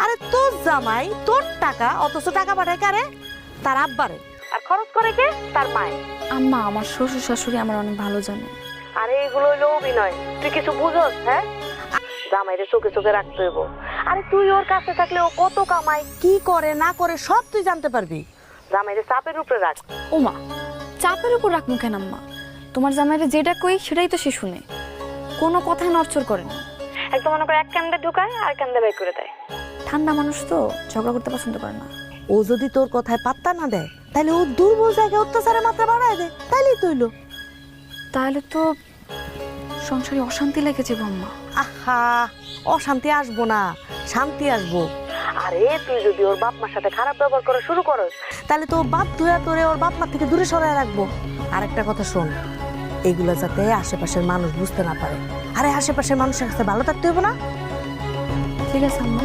আরে তোর জামাই তোর টাকা, অথচ টাকা পাঠায় কারে? তার আব্বারে। আর খরচ করে কে? তার মায়ে। আম্মা, আমার শ্বশুর শাশুড়ি আমার অনেক ভালো জানে। আরে এগুলো হইলো অভিনয়, তুই কিছু বুঝোস? হ্যাঁ, জামাইরে চোখে চোখে রাখতে হইব। আরে তুই ওর কাছে থাকলে ও কত কামায়, কি করে না করে সব তুই জানতে পারবি। জামাইরে চাপের উপরে রাখ। ওমা, চাপের উপর রাখবো কেন আম্মা? তোমার জামাইরে যেটা কই সেটাই তো সে শুনে, কোনো কথা নড়চড় করে না। একদম মনে করে এক কান্দে ঢুকায় আর কান্দে বের করে দেয়। ঠান্ডা মানুষ তো, ঝগড়া করতে পছন্দ করে না। ও যদি তোর কথায় পাত্তা না দেয়, তাহলে ও দুর্বল জায়গায় অত্যাচারের মাত্রা বাড়ায় দেয়, তাইলেই তো হইলো। তাহলে তো সংসারে অশান্তি লেগে যাবে আম্মা। আহা, অশান্তি আসবো না, শান্তি আসবো। আরে তুই যদি ওর বাপ মার সাথে খারাপ ব্যবহার করা শুরু করস, তাহলে তো বাধ্য হয়ে তোরে ওর বাপ মার থেকে দূরে সরায় রাখবো। আরেকটা কথা শোন, এগুলো যাতে আশেপাশের মানুষ বুঝতে না পারে। আরে আশেপাশের মানুষের কাছে ভালো থাকতে হবে না? ঠিক আছে আম্মা।